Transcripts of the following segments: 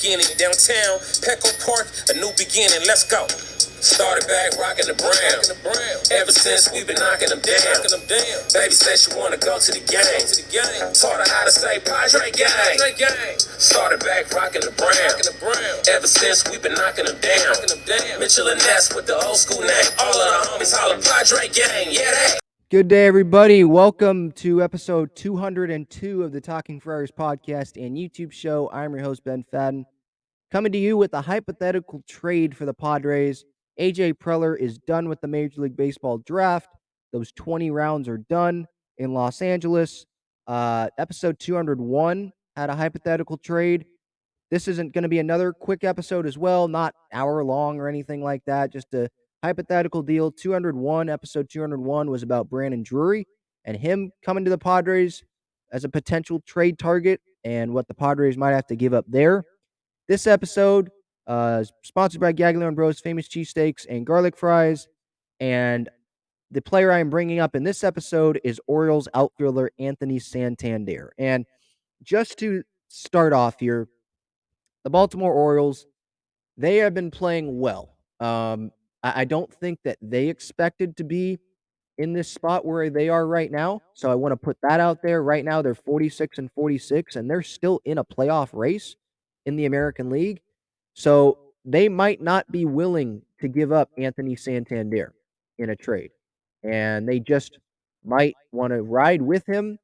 beginning. Downtown, Petco Park, a new beginning. Let's go. Started back rocking the brown. Ever since we've been knocking them down. Baby said she wanna go to the game. Taught her how to say Padre gang. Started back rocking the brown. Ever since we've been knocking them down. Mitchell and Ness with the old school name. All of the homies holler Padre gang. Yeah, they. Good day, everybody. Welcome to episode 202 of the Talking Friars podcast and YouTube show. I'm your host, Ben Fadden, coming to you with a hypothetical trade for the Padres. AJ Preller is done with the Major League Baseball draft. Those 20 rounds are done in Los Angeles. Episode 201 had a hypothetical trade. This isn't going to be another quick episode as well, not hour long or anything like that, just a hypothetical deal. Episode 201 was about Brandon Drury and him coming to the Padres as a potential trade target and what the Padres might have to give up there. This episode is sponsored by GAGLIONE Bros, famous cheesesteaks and garlic fries. And the player I am bringing up in this episode is Orioles outfielder Anthony Santander. And just to start off here, the Baltimore Orioles, they have been playing well. I don't think that they expected to be in this spot where they are right now. So I want to put that out there. Right now, they're 46 and 46, and they're still in a playoff race in the American League. So they might not be willing to give up Anthony Santander in a trade. And they just might want to ride with him.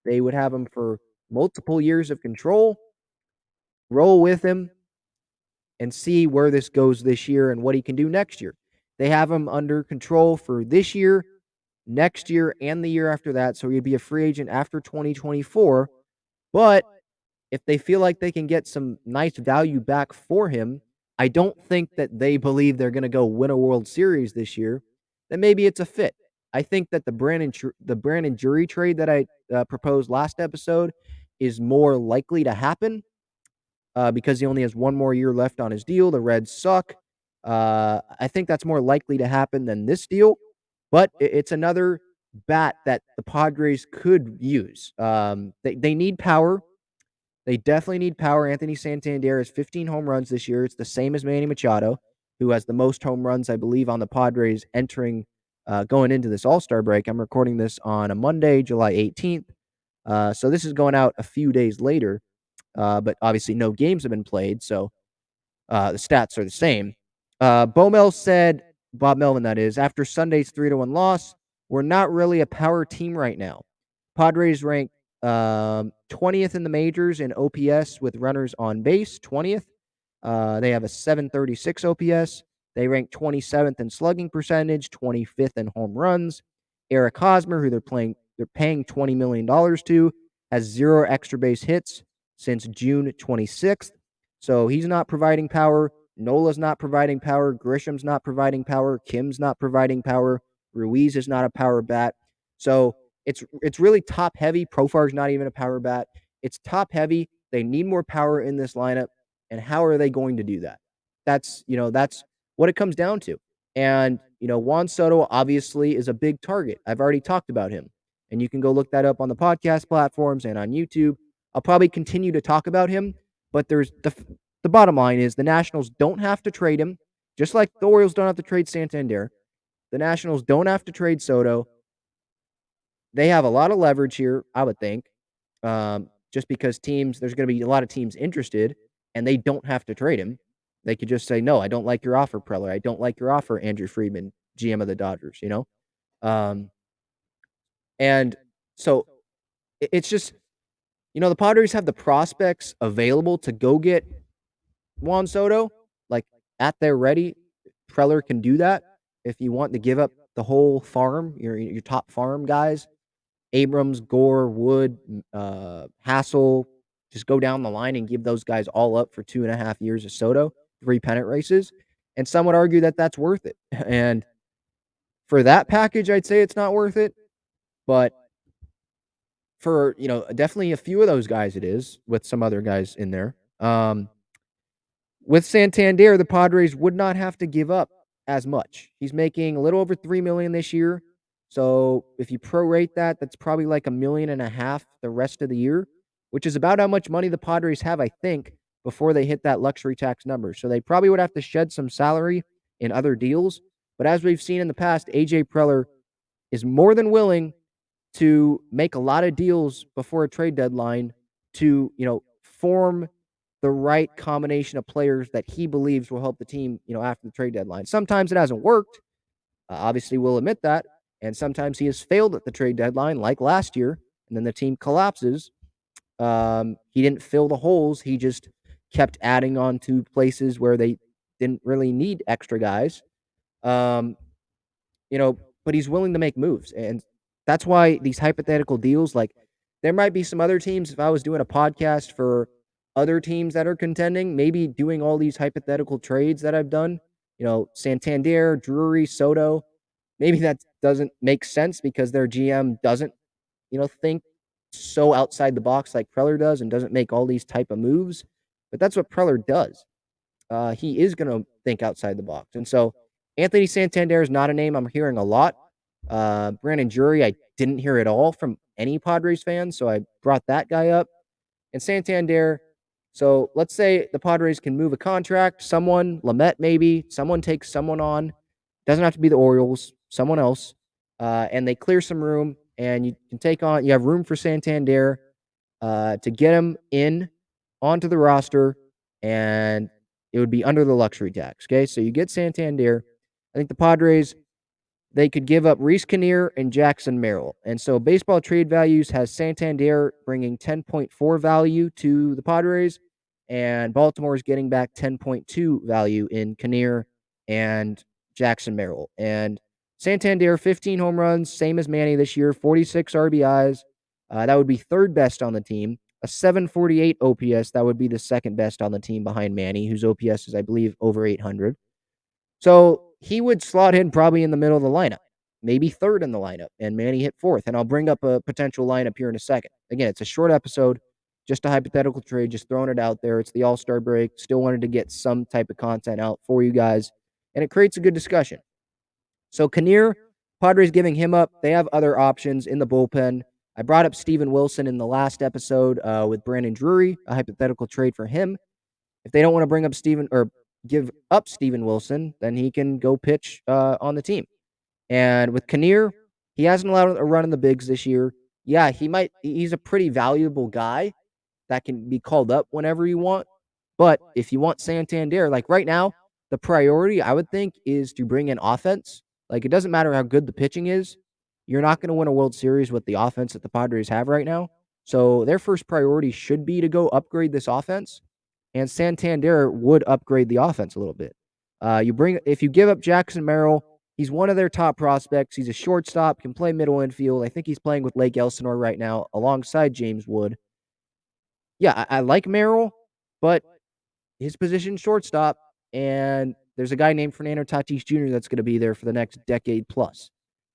They would have him for multiple years of control, roll with him, and see where this goes this year and what he can do next year. They have him under control for this year, next year, and the year after that. So he'd be a free agent after 2024. But if they feel like they can get some nice value back for him, I don't think that they believe they're going to go win a World Series this year. Then maybe it's a fit. I think that the Brandon Drury trade that I proposed last episode is more likely to happen because he only has one more year left on his deal. The Reds suck. I think that's more likely to happen than this deal, but it's another bat that the Padres could use. They need power. They definitely need power. Anthony Santander has 15 home runs this year. It's the same as Manny Machado, who has the most home runs, I believe, on the Padres going into this All-Star break. I'm recording this on a Monday, July 18th. So this is going out a few days later. But obviously no games have been played, so the stats are the same. Bomel said, Bob Melvin that is, after Sunday's 3-1 loss, we're not really a power team right now. Padres ranked 20th in the majors in OPS with runners on base, 20th. They have a 736 OPS. They rank 27th in slugging percentage, 25th in home runs. Eric Hosmer, who they're paying $20 million to, has 0 extra base hits since June 26th. So he's not providing power. Nola's not providing power. Grisham's not providing power. Kim's not providing power. Ruiz is not a power bat. So it's really top heavy. Profar's not even a power bat. It's top heavy. They need more power in this lineup. And how are they going to do that? That's what it comes down to. And, Juan Soto obviously is a big target. I've already talked about him. And you can go look that up on the podcast platforms and on YouTube. I'll probably continue to talk about him, but there's the bottom line is the Nationals don't have to trade him, just like the Orioles don't have to trade Santander. The Nationals don't have to trade Soto. They have a lot of leverage here, I would think, just because there's going to be a lot of teams interested, and they don't have to trade him. They could just say, no, I don't like your offer, Preller. I don't like your offer, Andrew Friedman, GM of the Dodgers, And so it's just, the Padres have the prospects available to go get Juan Soto, like at their ready. Preller can do that if you want to give up the whole farm, your top farm guys. Abrams, Gore, Wood, Hassel, just go down the line and give those guys all up for 2.5 years of Soto, 3 pennant races. And some would argue that that's worth it. And for that package, I'd say it's not worth it. But for, definitely a few of those guys it is, with some other guys in there. With Santander, the Padres would not have to give up as much. He's making a little over $3 million this year. So if you prorate that, that's probably like $1.5 million the rest of the year, which is about how much money the Padres have, I think, before they hit that luxury tax number. So they probably would have to shed some salary in other deals. But as we've seen in the past, AJ Preller is more than willing to make a lot of deals before a trade deadline to, form the right combination of players that he believes will help the team, after the trade deadline. Sometimes it hasn't worked. Obviously, we'll admit that. And sometimes he has failed at the trade deadline, like last year, and then the team collapses. He didn't fill the holes. He just kept adding on to places where they didn't really need extra guys. Um, but he's willing to make moves. And that's why these hypothetical deals, like there might be some other teams, if I was doing a podcast for other teams that are contending, maybe doing all these hypothetical trades that I've done, Santander, Drury, Soto, maybe that doesn't make sense because their GM doesn't, think so outside the box like Preller does and doesn't make all these type of moves. But that's what Preller does. He is going to think outside the box. And so Anthony Santander is not a name I'm hearing a lot. Brandon Drury, I didn't hear at all from any Padres fans, so I brought that guy up. And Santander, so let's say the Padres can move a contract, someone, Lamet maybe, someone takes someone on. Doesn't have to be the Orioles, someone else. And they clear some room, and you can take on, you have room for Santander to get him in onto the roster, and it would be under the luxury tax. Okay, so you get Santander. I think the Padres, they could give up Reese Kinnear and Jackson Merrill. And so Baseball Trade Values has Santander bringing 10.4 value to the Padres, and Baltimore is getting back 10.2 value in Kinnear and Jackson Merrill. And Santander, 15 home runs, same as Manny this year, 46 RBIs. That would be third best on the team. A 748 OPS, that would be the second best on the team behind Manny, whose OPS is, I believe, over 800. So he would slot in probably in the middle of the lineup, maybe third in the lineup, and Manny hit fourth. And I'll bring up a potential lineup here in a second. Again, it's a short episode, just a hypothetical trade, just throwing it out there. It's the All-Star break. Still wanted to get some type of content out for you guys, and it creates a good discussion. So Kinnear, Padres giving him up. They have other options in the bullpen. I brought up Steven Wilson in the last episode with Brandon Drury, a hypothetical trade for him. If they don't want to bring up Steven or give up Steven Wilson, then he can go pitch on the team. And with Kinnear, he hasn't allowed a run in the bigs this year. Yeah, he's a pretty valuable guy that can be called up whenever you want. But if you want Santander, like right now, the priority I would think is to bring in offense. Like it doesn't matter how good the pitching is. You're not going to win a World Series with the offense that the Padres have right now. So their first priority should be to go upgrade this offense, and Santander would upgrade the offense a little bit. If you give up Jackson Merrill, he's one of their top prospects. He's a shortstop, can play middle infield. I think he's playing with Lake Elsinore right now alongside James Wood. Yeah, I like Merrill, but his position shortstop, and there's a guy named Fernando Tatis Jr. that's going to be there for the next decade plus.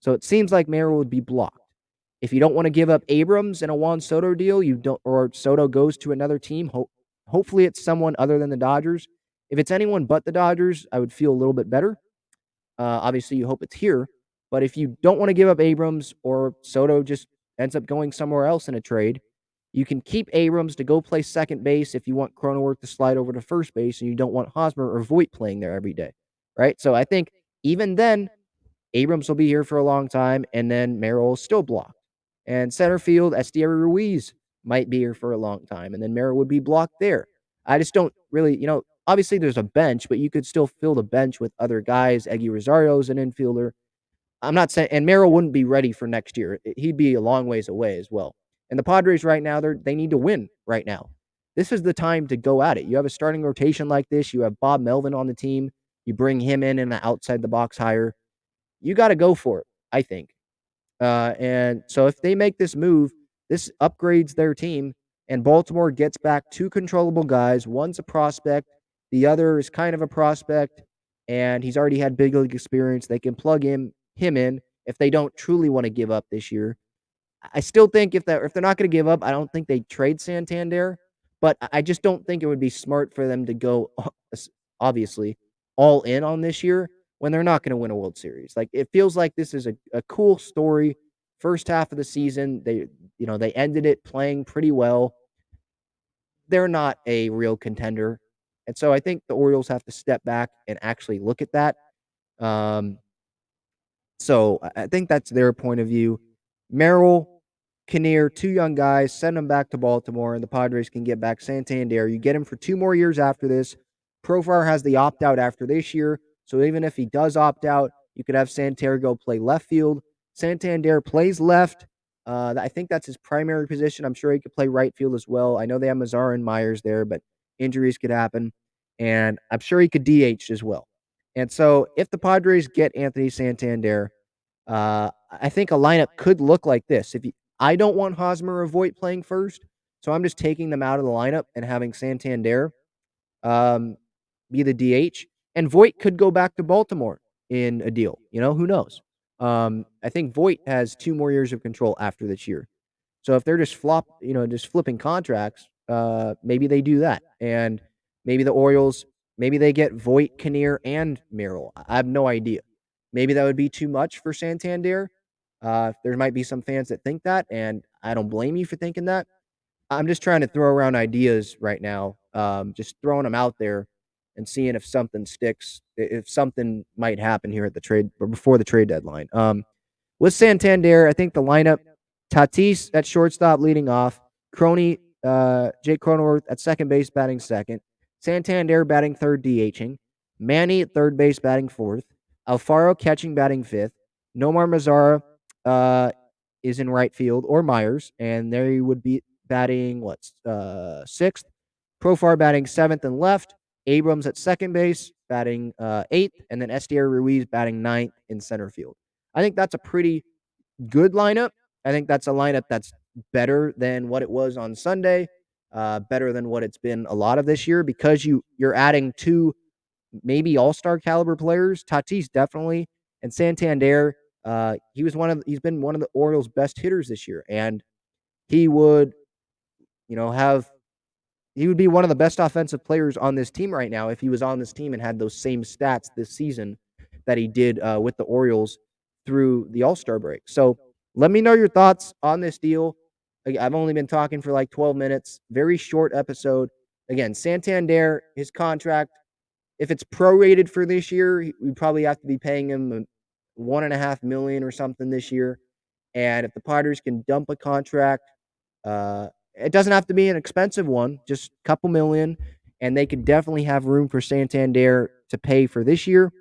So it seems like Merrill would be blocked. If you don't want to give up Abrams in a Juan Soto deal, or Soto goes to another team. Hopefully, it's someone other than the Dodgers. If it's anyone but the Dodgers, I would feel a little bit better. Obviously, you hope it's here. But if you don't want to give up Abrams, or Soto just ends up going somewhere else in a trade, you can keep Abrams to go play second base if you want Cronenworth to slide over to first base and you don't want Hosmer or Voit playing there every day, right? So I think even then, Abrams will be here for a long time, and then Merrill will still blocked. And center field, Estieri Ruiz might be here for a long time, and then Merrill would be blocked there. I just don't really, obviously there's a bench, but you could still fill the bench with other guys. Eggy Rosario's an infielder. I'm not saying, and Merrill wouldn't be ready for next year. He'd be a long ways away as well. And the Padres right now, they need to win right now. This is the time to go at it. You have a starting rotation like this. You have Bob Melvin on the team. You bring him in an outside the box hire. You got to go for it, I think. And so if they make this move, this upgrades their team, and Baltimore gets back two controllable guys. One's a prospect, the other is kind of a prospect, and he's already had big league experience. They can plug him in if they don't truly want to give up this year. I still think if they're not going to give up, I don't think they trade Santander, but I just don't think it would be smart for them to go obviously all in on this year when they're not going to win a World Series. Like it feels like this is a cool story. First half of the season, they ended it playing pretty well. they're not a real contender. And so I think the Orioles have to step back and actually look at that. Um, so I think that's their point of view. Merrill, Kinnear, two young guys, send them back to Baltimore, and the Padres can get back Santander. You get him for 2 more years after this. Profar has the opt out after this year, so even if he does opt out, you could have Santander go play left field. Santander plays left. I think that's his primary position. I'm sure he could play right field as well. I know they have Mazara and Myers there, but injuries could happen, and I'm sure he could DH as well. And so if the Padres get Anthony Santander, I think a lineup could look like this. I don't want Hosmer or Voit playing first, so I'm just taking them out of the lineup and having Santander um, be the DH, and Voit could go back to Baltimore in a deal. Who knows? I think Voit has 2 more years of control after this year. So if they're just flipping contracts, maybe they do that, and maybe the Orioles, maybe they get Voit, Kinnear, and Merrill. I have no idea. Maybe that would be too much for Santander. There might be some fans that think that, and I don't blame you for thinking that. I'm just trying to throw around ideas right now, just throwing them out there and seeing if something sticks, if something might happen here at the trade or before the trade deadline. With Santander, I think the lineup: Tatis at shortstop leading off, Jake Cronenworth at second base batting second, Santander batting third DHing, Manny at third base batting fourth, Alfaro catching batting fifth, Nomar Mazara uh, is in right field, or Myers, and there he would be batting sixth, Profar batting seventh and left, Abrams at second base batting eighth, and then Estier Ruiz batting ninth in center field. I think that's a pretty good lineup. I think that's a lineup that's better than what it was on Sunday, better than what it's been a lot of this year, because you're adding two maybe all-star caliber players. Tatis definitely, and Santander. He's been one of the Orioles' best hitters this year, and he would have he would be one of the best offensive players on this team right now if he was on this team and had those same stats this season that he did with the Orioles through the All-Star break. So let me know your thoughts on this deal. I've only been talking for like 12 minutes. Very short episode. Again, Santander, his contract, if it's prorated for this year, we probably have to be paying him $1.5 million or something this year. And if the Padres can dump a contract, it doesn't have to be an expensive one, just a couple million, and they could definitely have room for Santander to pay for this year.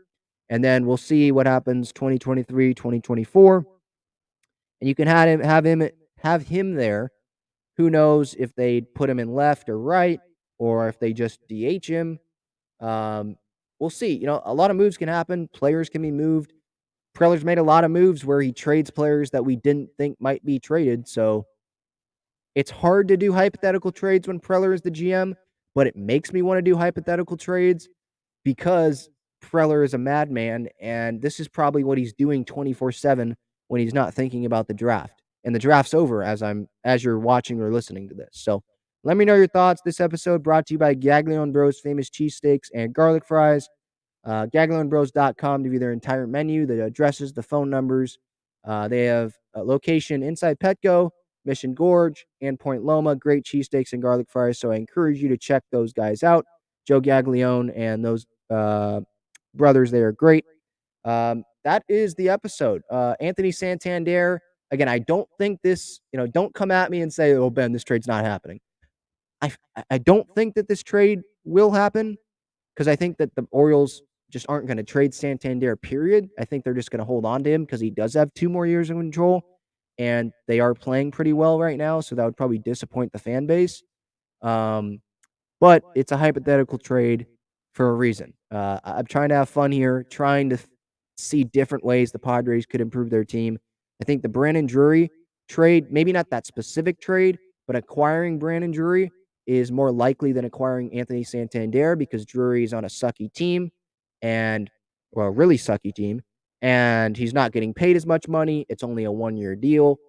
And then we'll see what happens 2023, 2024. And you can have him there. Who knows if they put him in left or right, or if they just DH him. Um, we'll see. A lot of moves can happen. Players can be moved. Preller's made a lot of moves where he trades players that we didn't think might be traded. So it's hard to do hypothetical trades when Preller is the GM, but it makes me want to do hypothetical trades because Preller is a madman, and this is probably what he's doing 24/7 when he's not thinking about the draft. And the draft's over as you're watching or listening to this. So let me know your thoughts. This episode brought to you by Gaglione Bros Famous Cheesesteaks and Garlic Fries. GaglioneBros.com to view their entire menu, the addresses, the phone numbers. They have a location inside Petco, Mission Gorge, and Point Loma. Great cheesesteaks and garlic fries. So I encourage you to check those guys out. Joe Gaglione and those brothers, they are great. That is the episode. Anthony Santander. Again, I don't think this, don't come at me and say, oh, Ben, this trade's not happening. I don't think that this trade will happen, because I think that the Orioles just aren't going to trade Santander, period. I think they're just going to hold on to him because he does have 2 more years of control, and they are playing pretty well right now, so that would probably disappoint the fan base. But it's a hypothetical trade for a reason. I'm trying to have fun here, trying to see different ways the Padres could improve their team. I think the Brandon Drury trade, maybe not that specific trade, but acquiring Brandon Drury is more likely than acquiring Anthony Santander, because Drury is on a sucky team, a really sucky team, and he's not getting paid as much money. It's only a 1-year deal.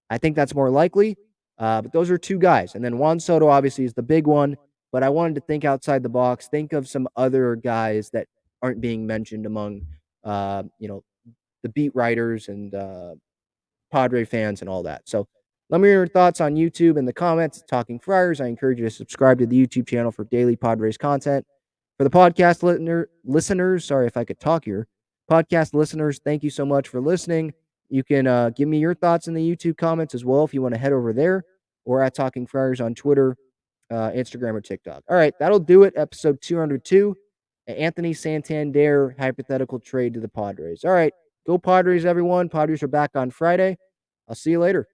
I think that's more likely. But those are two guys. And then Juan Soto obviously is the big one. But I wanted to think outside the box, think of some other guys that aren't being mentioned among, the beat writers and Padre fans and all that. So Let me know your thoughts on YouTube in the comments. Talking Friars. I encourage you to subscribe to the YouTube channel for daily Padres content. For the podcast listeners, sorry if I could talk here. Podcast listeners, thank you so much for listening. You can give me your thoughts in the YouTube comments as well if you want to head over there, or at Talking Friars on Twitter, Instagram, or TikTok. All right, that'll do it. Episode 202. Anthony Santander hypothetical trade to the Padres. All right, go Padres, everyone. Padres are back on Friday. I'll see you later.